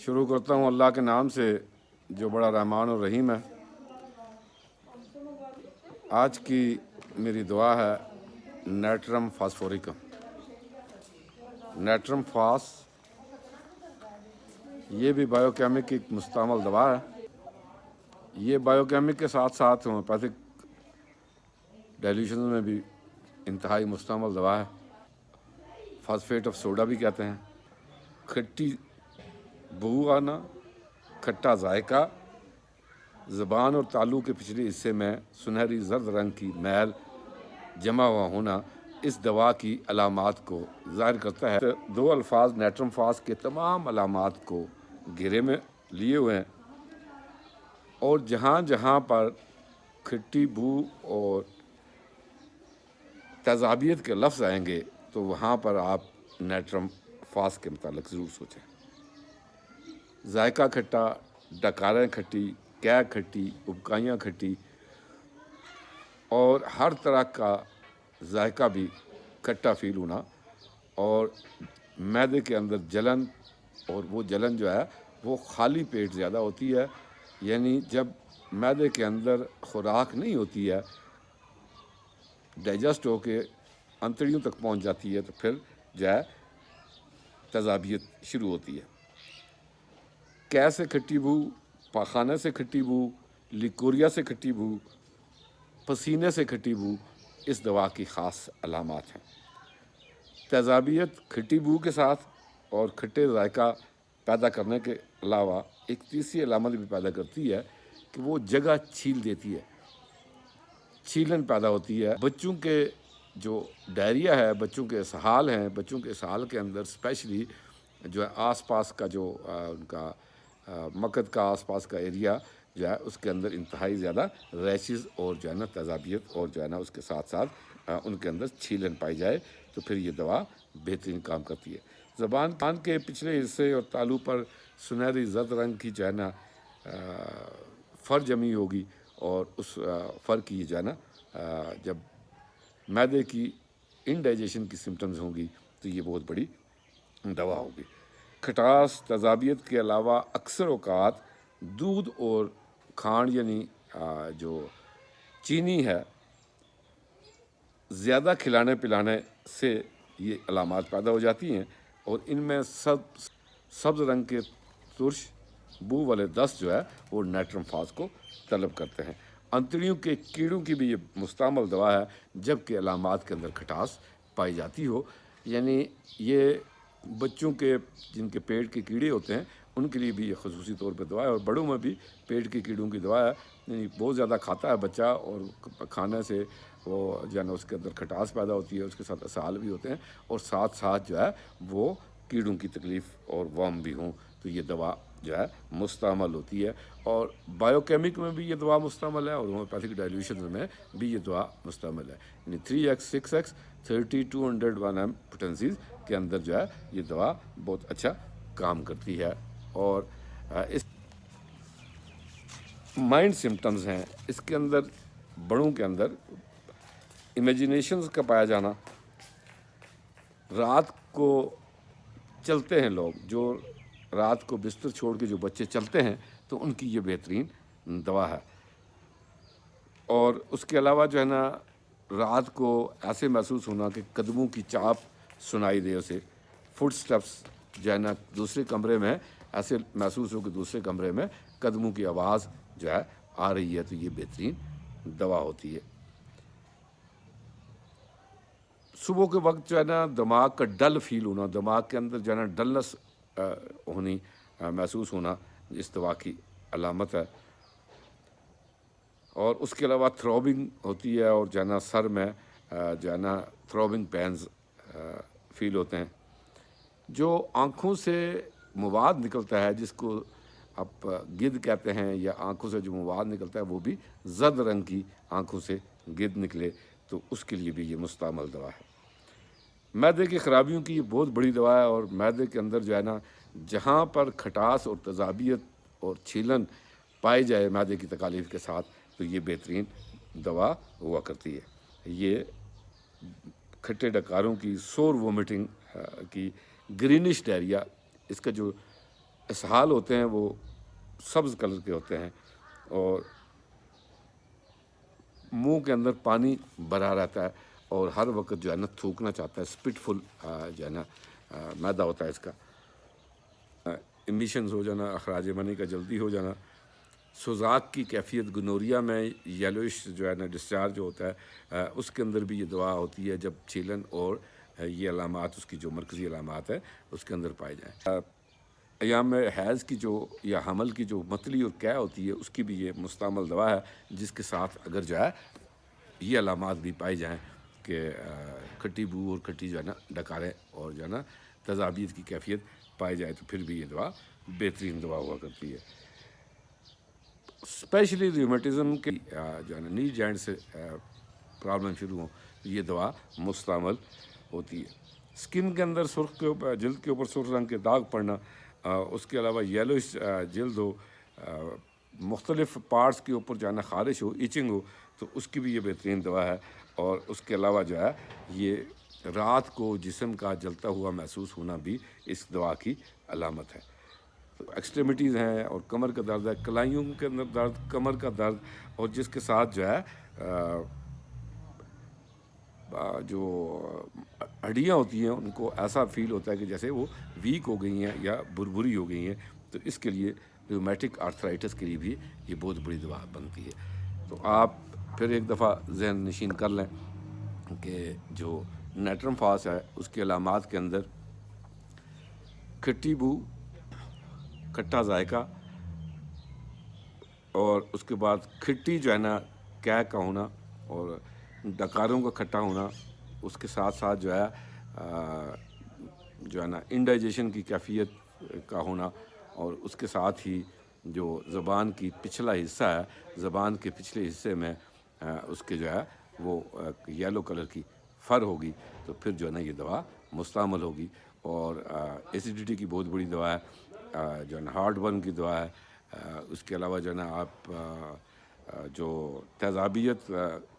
शुरू करता हूँ अल्लाह के नाम से जो बड़ा रहमान और रहीम है। आज की मेरी दुआ है नाइट्रम फास्फोरिकम। नाइट्रम फास ये भी बायोकेमिक की एक मुस्तमल दवा है। ये बायोकेमिक के साथ साथ होम्योपैथिक डाइल्यूशन में भी इंतहाई मुस्तमल दवा है। फास्फेट ऑफ सोडा भी कहते हैं। खट्टी बू आना, खट्टा जायका, ज़बान और तालू के पिछले हिस्से में सुनहरी जर्द रंग की मैल जमा हुआ होना इस दवा की अलामात को ज़ाहिर करता है। तो दो अल्फाज नाइट्रम फास के तमाम अलामात को घेरे में लिए हुए हैं और जहाँ जहाँ पर खट्टी बू और तेज़ाबियत के लफ्ज़ आएंगे तो वहाँ पर आप नाइट्रम फास के मुतालिक ज़रूर सोचें। जायका खट्टा, डकारें खट्टी, कै खट्टी, उबकाइयाँ खट्टी और हर तरह का जायका भी खट्टा फील होना और मैदे के अंदर जलन, और वो जलन जो है वो खाली पेट ज़्यादा होती है, यानी जब मैदे के अंदर खुराक नहीं होती है, डाइजेस्ट होके अंतड़ियों तक पहुंच जाती है तो फिर जो है तेज़ाबियत शुरू होती है। कै से खट्टी बू, पाखाने से खट्टी बू, लिकोरिया से खट्टी बू, पसीने से खट्टी बू इस दवा की ख़ास अलामात हैं। तेज़ाबियत खट्टी बू के साथ और खट्टे जायका पैदा करने के अलावा एक तीसरी अलामत भी पैदा करती है कि वो जगह छील देती है, छीलन पैदा होती है। बच्चों के जो डायरिया है, बच्चों के इसहाल हैं, बच्चों के इसहाल के अंदर स्पेशली जो है आसपास का जो उनका मकद का आसपास का एरिया जो है उसके अंदर इंतहाई ज़्यादा रैशेस और जो है ना तेज़ाबियत और जो है ना उसके साथ साथ उनके अंदर छीलन पाई जाए तो फिर ये दवा बेहतरीन काम करती है। ज़बान कान के पिछले हिस्से और तालू पर सुनहरी जर्द रंग की जो है ना फर जमी होगी और उस फर की जो है ना जब मैदे की इनडाइजेशन की सिम्टम्स होंगी तो ये बहुत बड़ी दवा होगी। खटास तेज़ाबियत के अलावा अक्सर औक़ात दूध और खांड यानी जो चीनी है ज़्यादा खिलाने पिलाने से ये अलामात पैदा हो जाती हैं और इनमें सब्ज़ रंग के तुर्श बू वाले दस्त जो है वो नाइट्रम फास को तलब करते हैं। अंतड़ियों के कीड़ों की भी ये मुस्तमल दवा है जबकि अलामात के अंदर खटास पाई जाती हो, यानी ये बच्चों के जिनके पेट के कीड़े होते हैं उनके लिए भी ये खसूसी तौर पे दवा है और बड़ों में भी पेट के कीड़ों की दवा है। यानी बहुत ज़्यादा खाता है बच्चा और खाने से वो जो है ना उसके अंदर खटास पैदा होती है, उसके साथ असहाल भी होते हैं और साथ साथ जो है वो कीड़ों की तकलीफ़ और वर्म भी हों तो ये दवा जो है मुस्तमल होती है। और बायोकेमिक में भी ये दवा मुस्तमल है और होम्योपैथिक डाइल्यूशन में भी ये दवा मुस्तमल है। यानी 3x 6x 30 200 1M पोटेंसीज के अंदर जो है ये दवा बहुत अच्छा काम करती है। और इस माइंड सिम्टम्स हैं इसके अंदर, बड़ों के अंदर इमेजिनेशंस का पाया जाना, रात को चलते हैं लोग, जो रात को बिस्तर छोड़ के जो बच्चे चलते हैं तो उनकी ये बेहतरीन दवा है। और उसके अलावा जो है ना रात को ऐसे महसूस होना कि कदमों की चाप सुनाई दे, उसे फुट स्टेप्स जो है ना दूसरे कमरे में ऐसे महसूस हो कि दूसरे कमरे में कदमों की आवाज़ जो है आ रही है तो ये बेहतरीन दवा होती है। सुबह के वक्त जो है ना दिमाग का डल फील होना, दिमाग के अंदर जो है ना डलनेस होनी महसूस होना इस दवा की अलामत है। और उसके अलावा थ्रॉबिंग होती है और जो है ना सर में जो है ना थ्रॉबिंग पेन्स फील होते हैं। जो आँखों से मवाद निकलता है जिसको आप गिद्ध कहते हैं या आँखों से जो मवाद निकलता है वो भी जर्द रंग की आँखों से गिद्ध निकले तो उसके लिए भी ये मुस्तमल दवा है। मैदे की ख़राबियों की ये बहुत बड़ी दवा है और मैदे के अंदर जो है ना जहाँ पर खटास और तेज़ाबियत और छीलन पाई जाए मैदे की तकालीफ के साथ तो ये बेहतरीन दवा हुआ करती है। ये खट्टे डकारों की, सोर वोमिटिंग की, ग्रीनिश डायरिया, इसका जो اسہال ہوتے ہیں وہ سبز کلر کے ہوتے ہیں اور منہ کے اندر پانی بھرا رہتا ہے اور ہر وقت جو ہے نا تھوکنا چاہتا ہے، اسپٹ فل جو ہے نا میدا ہوتا ہے اس کا، امیشنز ہو جانا، اخراج منی کا جلدی ہو جانا، سوزاک کی کیفیت، گنوریا میں یلوش جو ہے نا ڈسچارج ہوتا ہے، اس کے اندر بھی یہ دوا ہوتی ہے جب چھیلن اور یہ علامات اس کی جو مرکزی علامات ہے اس کے اندر پائے جائیں۔ ایام میں حیض کی جو یا حمل کی جو متلی اور قے ہوتی ہے اس کی بھی یہ مستعمل دوا ہے، جس کے ساتھ اگر جو ہے یہ علامات بھی پائی جائیں کہ کھٹی بو اور کھٹی جو ہے نا ڈکاریں اور جو ہے نا تذابیت کی کیفیت پائی جائے تو پھر بھی یہ دوا بہترین دوا ہوا کرتی ہے۔ اسپیشلی ریومیٹزم کے جو ہے نا نی جوائنٹ سے پرابلم شروع ہوں یہ دوا مستعمل ہوتی ہے۔ اسکن کے اندر سرخ کے اوپر، جلد کے اوپر سرخ رنگ کے داغ پڑنا، اس کے علاوہ یلوش جلد ہو، مختلف پارٹس کے اوپر جو ہے نا خارش ہو، ایچنگ ہو، تو اس کی بھی یہ بہترین دوا ہے۔ اور اس کے علاوہ جو ہے یہ رات کو جسم کا جلتا ہوا محسوس ہونا بھی اس دوا کی علامت ہے۔ ایکسٹریمٹیز ہیں اور کمر کا درد ہے، کلائیوں کے اندر درد، کمر کا درد، اور جس کے ساتھ جو ہے جو ہڈیاں ہوتی ہیں ان کو ایسا فیل ہوتا ہے کہ جیسے وہ ویک ہو گئی ہیں یا بھربھری ہو گئی ہیں، تو اس کے لیے ریومیٹک آرتھرائٹس کے لیے بھی یہ بہت بڑی دوا بنتی ہے۔ تو آپ پھر ایک دفعہ ذہن نشین کر لیں کہ جو نیٹرم فاس ہے اس کے علامات کے اندر کھٹی بو، کھٹا ذائقہ، اور اس کے بعد کھٹی جو ہے نا قے کا ہونا اور ڈکاروں کا کھٹا ہونا، اس کے ساتھ ساتھ جو ہے نا انڈائجیشن کی کیفیت کا ہونا، اور اس کے ساتھ ہی جو زبان کی پچھلا حصہ ہے، زبان کے پچھلے حصے میں اس کے جو ہے وہ یلو کلر کی فر ہوگی، تو پھر جو ہے نا یہ دوا مستعمل ہوگی۔ اور ایسیڈیٹی کی بہت بڑی دوا ہے، جو ہے نا ہارٹ برن کی دوا ہے۔ اس کے علاوہ جو ہے نا آپ جو تیزابیت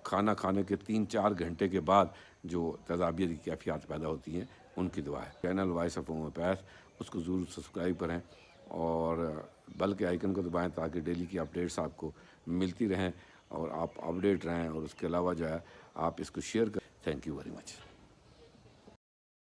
کھانا کھانے کے 3-4 گھنٹے کے بعد جو تیزابیت کی کیفیات پیدا ہوتی ہیں ان کی دعا ہے۔ چینل وائس آف ہومیوپیتھ اس کو ضرور سبسکرائب کریں اور بلکہ آئیکن کو دبائیں تاکہ ڈیلی کی اپڈیٹس آپ کو ملتی رہیں اور آپ اپڈیٹ رہیں، اور اس کے علاوہ جو ہے آپ اس کو شیئر کریں۔ Thank you very much.